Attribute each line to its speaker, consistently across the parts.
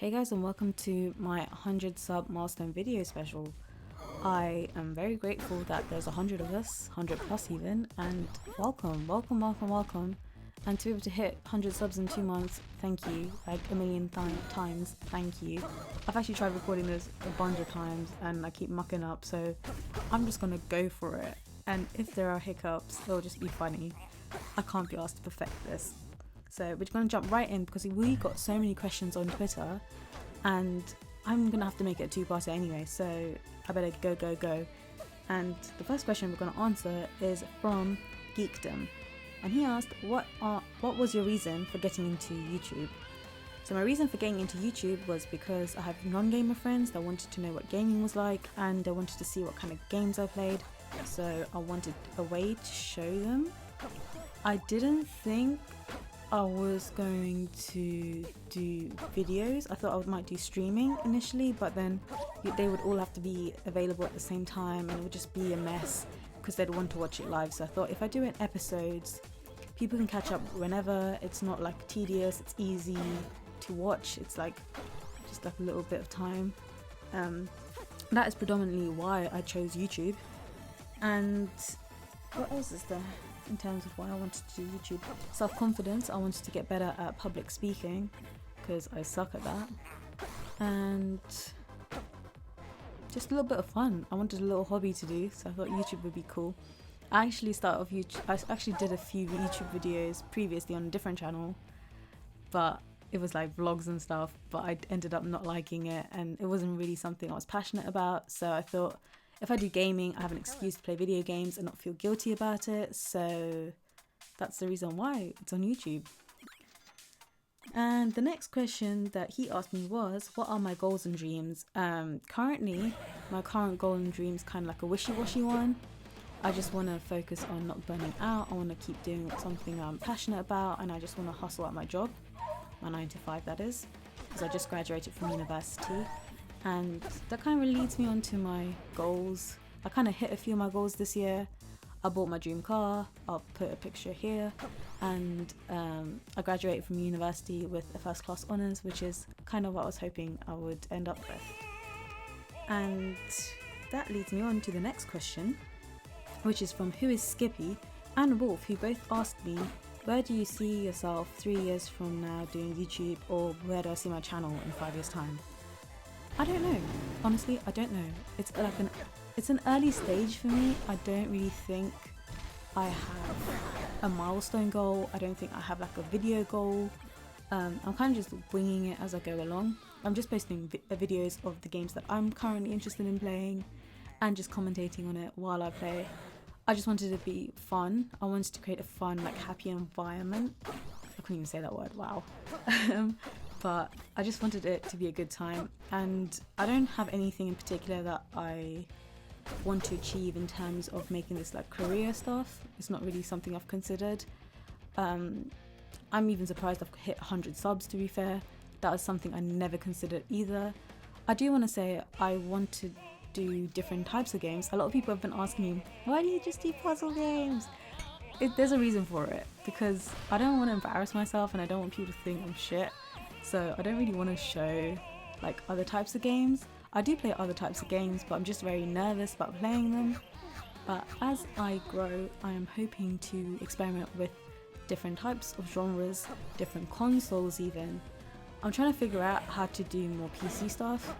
Speaker 1: Hey guys, and welcome to my 100 sub milestone video special. I am very grateful that there's 100 of us, 100 plus even, and welcome. And to be able to hit 100 subs in 2 months, thank you, like a million times, thank you. I've actually tried recording this a bunch of times and I keep mucking up, so I'm just gonna go for it. And if there are hiccups, it'll just be funny. I can't be asked to perfect this. So we're going to jump right in because we got so many questions on Twitter and I'm going to have to make it a 2-parter anyway, so I better go. And the first question we're going to answer is from Geek-Dom. And he asked, what was your reason for getting into YouTube? So my reason for getting into YouTube was because I have non-gamer friends that wanted to know what gaming was like and they wanted to see what kind of games I played. So I wanted a way to show them. I didn't think I was going to do videos. I thought I might do streaming initially, but then they would all have to be available at the same time and it would just be a mess because they'd want to watch it live. So I thought if I do it in episodes, people can catch up whenever. It's not like tedious, it's easy to watch. It's like just like a little bit of time. That is predominantly why I chose YouTube. And what else is there? In terms of why I wanted to do YouTube. Self-confidence, I wanted to get better at public speaking because I suck at that. And just a little bit of fun. I wanted a little hobby to do, so I thought YouTube would be cool. I actually started off YouTube, I actually did a few YouTube videos previously on a different channel, but it was like vlogs and stuff, but I ended up not liking it and it wasn't really something I was passionate about, so I thought if I do gaming, I have an excuse to play video games and not feel guilty about it, so that's the reason why it's on YouTube. And the next question that he asked me was, what are my goals and dreams? Currently, my current goal and dream is kind of like a wishy-washy one. I just want to focus on not burning out. I want to keep doing something I'm passionate about and I just want to hustle at my job, my 9 to 5 that is, because I just graduated from university. And that kind of leads me on to my goals. I kind of hit a few of my goals this year. I bought my dream car, I'll put a picture here, and I graduated from university with a first class honours, which is kind of what I was hoping I would end up with. And that leads me on to the next question, which is from Whoisskippy and Wolf, who both asked me, where do you see yourself 3 years from now doing YouTube, or where do I see my channel in 5 years time? I don't know. Honestly, I don't know. It's an early stage for me. I don't really think I have a milestone goal. I don't think I have like a video goal. I'm kind of just winging it as I go along. I'm just posting videos of the games that I'm currently interested in playing and just commentating on it while I play. I just wanted it to be fun. I wanted to create a fun, like happy environment. I couldn't even say that word, wow. But I just wanted it to be a good time, and I don't have anything in particular that I want to achieve in terms of making this like career stuff. It's not really something I've considered. I'm even surprised I've hit 100 subs, to be fair. That was something I never considered either. I do want to say I want to do different types of games. A lot of people have been asking me, why do you just do puzzle games? There's a reason for it, because I don't want to embarrass myself and I don't want people to think I'm shit. So I don't really want to show like other types of games. I do play other types of games, but I'm just very nervous about playing them. But as I grow, I am hoping to experiment with different types of genres, different consoles even. I'm trying to figure out how to do more PC stuff.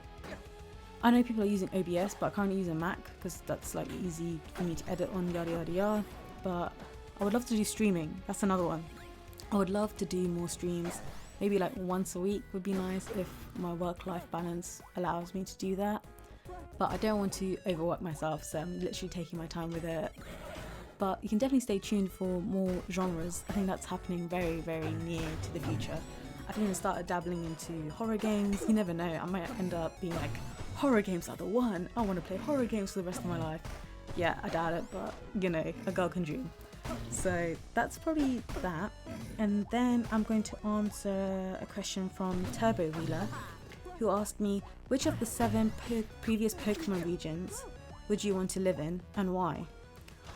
Speaker 1: I know people are using OBS, but I currently use a Mac because that's like easy for me to edit on, yada. But I would love to do streaming. That's another one. I would love to do more streams. Maybe like once a week would be nice if my work-life balance allows me to do that. But I don't want to overwork myself, so I'm literally taking my time with it. But you can definitely stay tuned for more genres. I think that's happening very, very near to the future. I've even started dabbling into horror games. You never know, I might end up being like, horror games are the one. I want to play horror games for the rest of my life. Yeah, I doubt it, but you know, a girl can dream. So that's probably that. And then I'm going to answer a question from Turbo Wheeler, who asked me, which of the 7 previous Pokemon regions would you want to live in and why?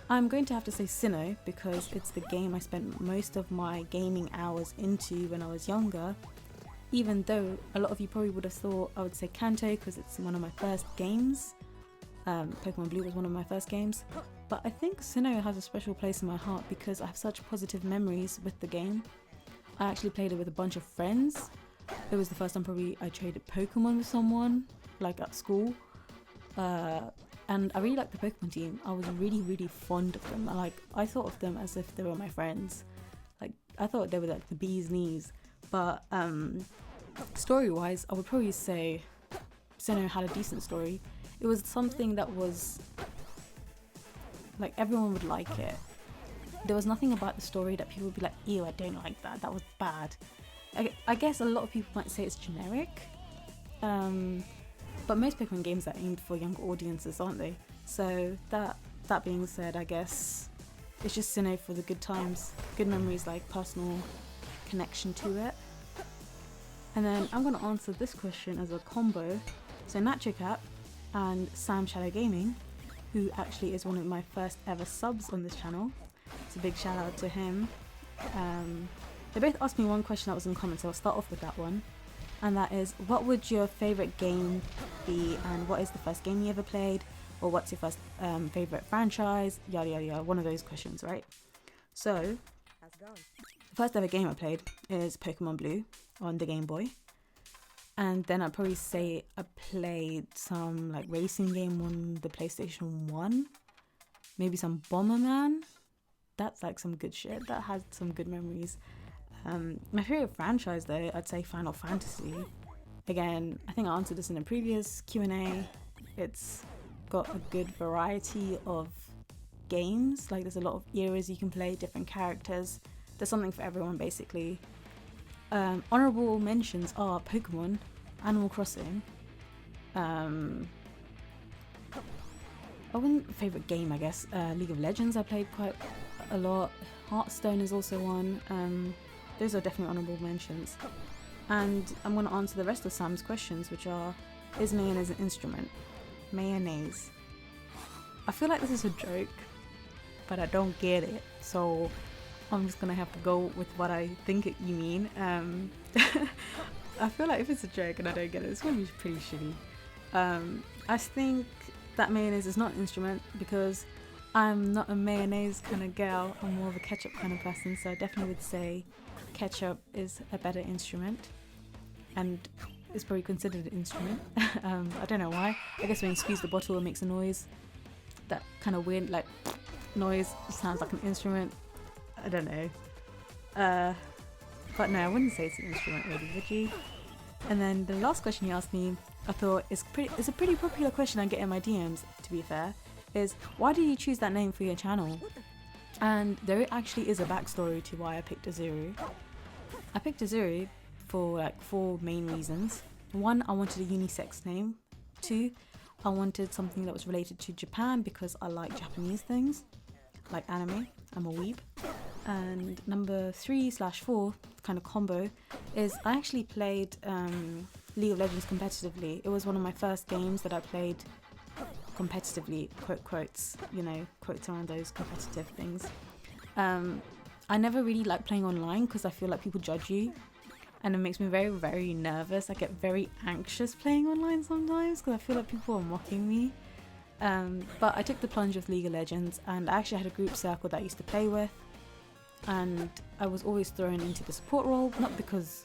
Speaker 1: I'm going to have to say Sinnoh because it's the game I spent most of my gaming hours into when I was younger, even though a lot of you probably would have thought I would say Kanto because it's one of my first games. Pokemon Blue was one of my first games, but I think Sinnoh has a special place in my heart because I have such positive memories with the game. I actually played it with a bunch of friends. It was the first time probably I traded Pokemon with someone, like at school. And I really liked the Pokemon team. I was really fond of them. I thought of them as if they were my friends. Like, I thought they were like the bee's knees. But story-wise, I would probably say Sinnoh had a decent story. It was something that was like everyone would like it. There was nothing about the story that people would be like, ew, I don't like that. That was bad. I guess a lot of people might say it's generic. But most Pokemon games are aimed for younger audiences, aren't they? So that being said, I guess it's just Sinnoh for the good times, good memories, like personal connection to it. And then I'm going to answer this question as a combo. So NachoCat and SamShadowGaming, who actually is one of my first ever subs on this channel. It's a big shout out to him. They both asked me one question that was in comments, so I'll start off with that one. And that is, what would your favourite game be, and what is the first game you ever played, or what's your first favourite franchise, yada yada yada, one of those questions, right? So, the first ever game I played is Pokemon Blue on the Game Boy. And then I'd probably say I played some like racing game on the PlayStation 1. Maybe some Bomberman. That's like some good shit. That has some good memories. My favourite franchise though, I'd say Final Fantasy. Again, I think I answered this in a previous Q&A. It's got a good variety of games. Like there's a lot of eras you can play, different characters. There's something for everyone basically. Honourable mentions are Pokemon, Animal Crossing. I wouldn't favourite game, I guess. League of Legends I played quite a lot. Hearthstone is also one. Those are definitely honourable mentions. And I'm going to answer the rest of Sam's questions, which are, is mayonnaise an instrument? Mayonnaise. I feel like this is a joke, but I don't get it. So I'm just going to have to go with what I think you mean. I feel like if it's a joke and I don't get it, it's going to be pretty shitty. I think that mayonnaise is not an instrument because I'm not a mayonnaise kind of girl. I'm more of a ketchup kind of person, so I definitely would say ketchup is a better instrument and is probably considered an instrument. I don't know why. I guess when you squeeze the bottle it makes a noise. That kind of weird like noise sounds like an instrument. I don't know. But no, I wouldn't say it's an instrument really, would you? And then the last question you asked me, I thought it's a pretty popular question I get in my DMs, to be fair, is why did you choose that name for your channel? And there actually is a backstory to why I picked Azuru. I picked Azuru for like 4 main reasons. 1, I wanted a unisex name. 2, I wanted something that was related to Japan because I like Japanese things, like anime. I'm a weeb. And number 3/4, kind of combo, is I actually played League of Legends competitively. It was one of my first games that I played competitively, quotes, you know, quotes around those competitive things. I never really like playing online because I feel like people judge you and it makes me very nervous. I get very anxious playing online sometimes because I feel like people are mocking me. But I took the plunge with League of Legends and I actually had a group circle that I used to play with, and I was always thrown into the support role, not because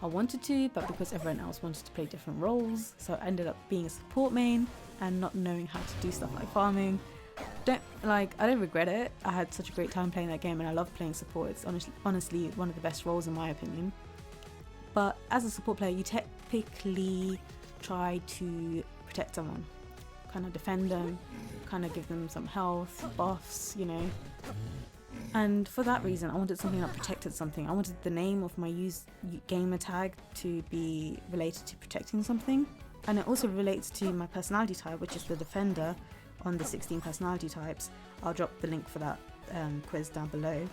Speaker 1: I wanted to, but because everyone else wanted to play different roles. So I ended up being a support main and not knowing how to do stuff like farming. I don't regret it. I had such a great time playing that game and I love playing support. It's honestly one of the best roles in my opinion. But as a support player, you typically try to protect someone, kind of defend them, kind of give them some health, buffs, you know. And for that reason, I wanted something that protected something. I wanted the name of my gamer tag to be related to protecting something. And it also relates to my personality type, which is the defender on the 16 personality types. I'll drop the link for that quiz down below.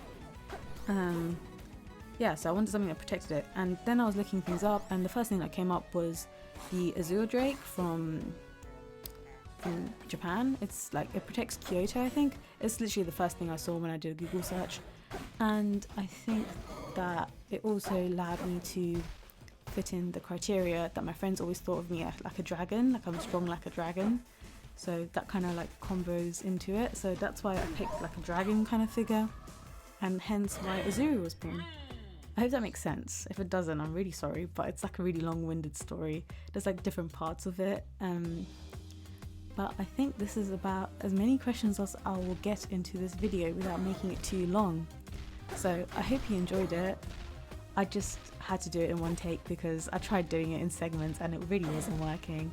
Speaker 1: Yeah, so I wanted something that protected it. And then I was looking things up, and the first thing that came up was the Azure Drake from Japan. It's like, it protects Kyoto, I think. It's literally the first thing I saw when I did a Google search. And I think that it also allowed me to fit in the criteria that my friends always thought of me as like a dragon, like I'm strong like a dragon. So that kind of like combos into it. So that's why I picked like a dragon kind of figure, and hence why Azuru was born. I hope that makes sense. If it doesn't, I'm really sorry, but it's like a really long-winded story. There's like different parts of it. But I think this is about as many questions as I will get into this video without making it too long. So I hope you enjoyed it. I just had to do it in one take because I tried doing it in segments and it really wasn't working.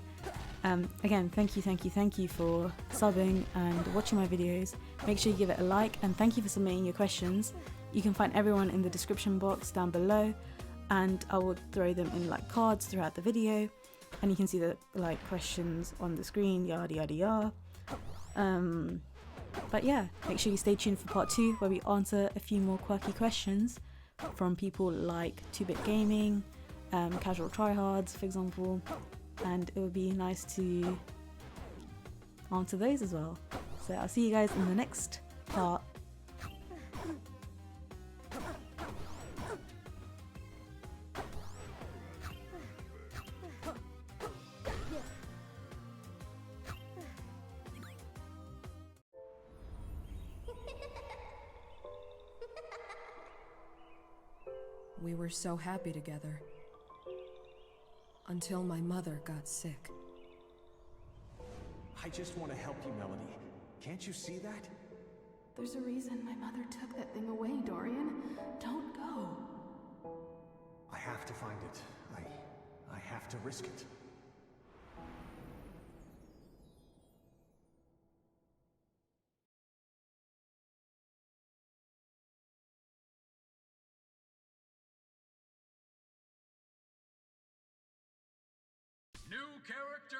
Speaker 1: Again, thank you for subbing and watching my videos. Make sure you give it a like, and thank you for submitting your questions. You can find everyone in the description box down below, and I will throw them in like cards throughout the video, and you can see the like questions on the screen, yada yada yada. But yeah, make sure you stay tuned for part 2 where we answer a few more quirky questions from people like 2-Bit Gaming, Casual Tryhards for example, and it would be nice to answer those as well. So I'll see you guys in the next part.
Speaker 2: We were so happy together. Until my mother got sick.
Speaker 3: I just want to help you, Melody. Can't you see that?
Speaker 4: There's a reason my mother took that thing away, Dorian. Don't go.
Speaker 3: I have to find it. I have to risk it.
Speaker 5: New character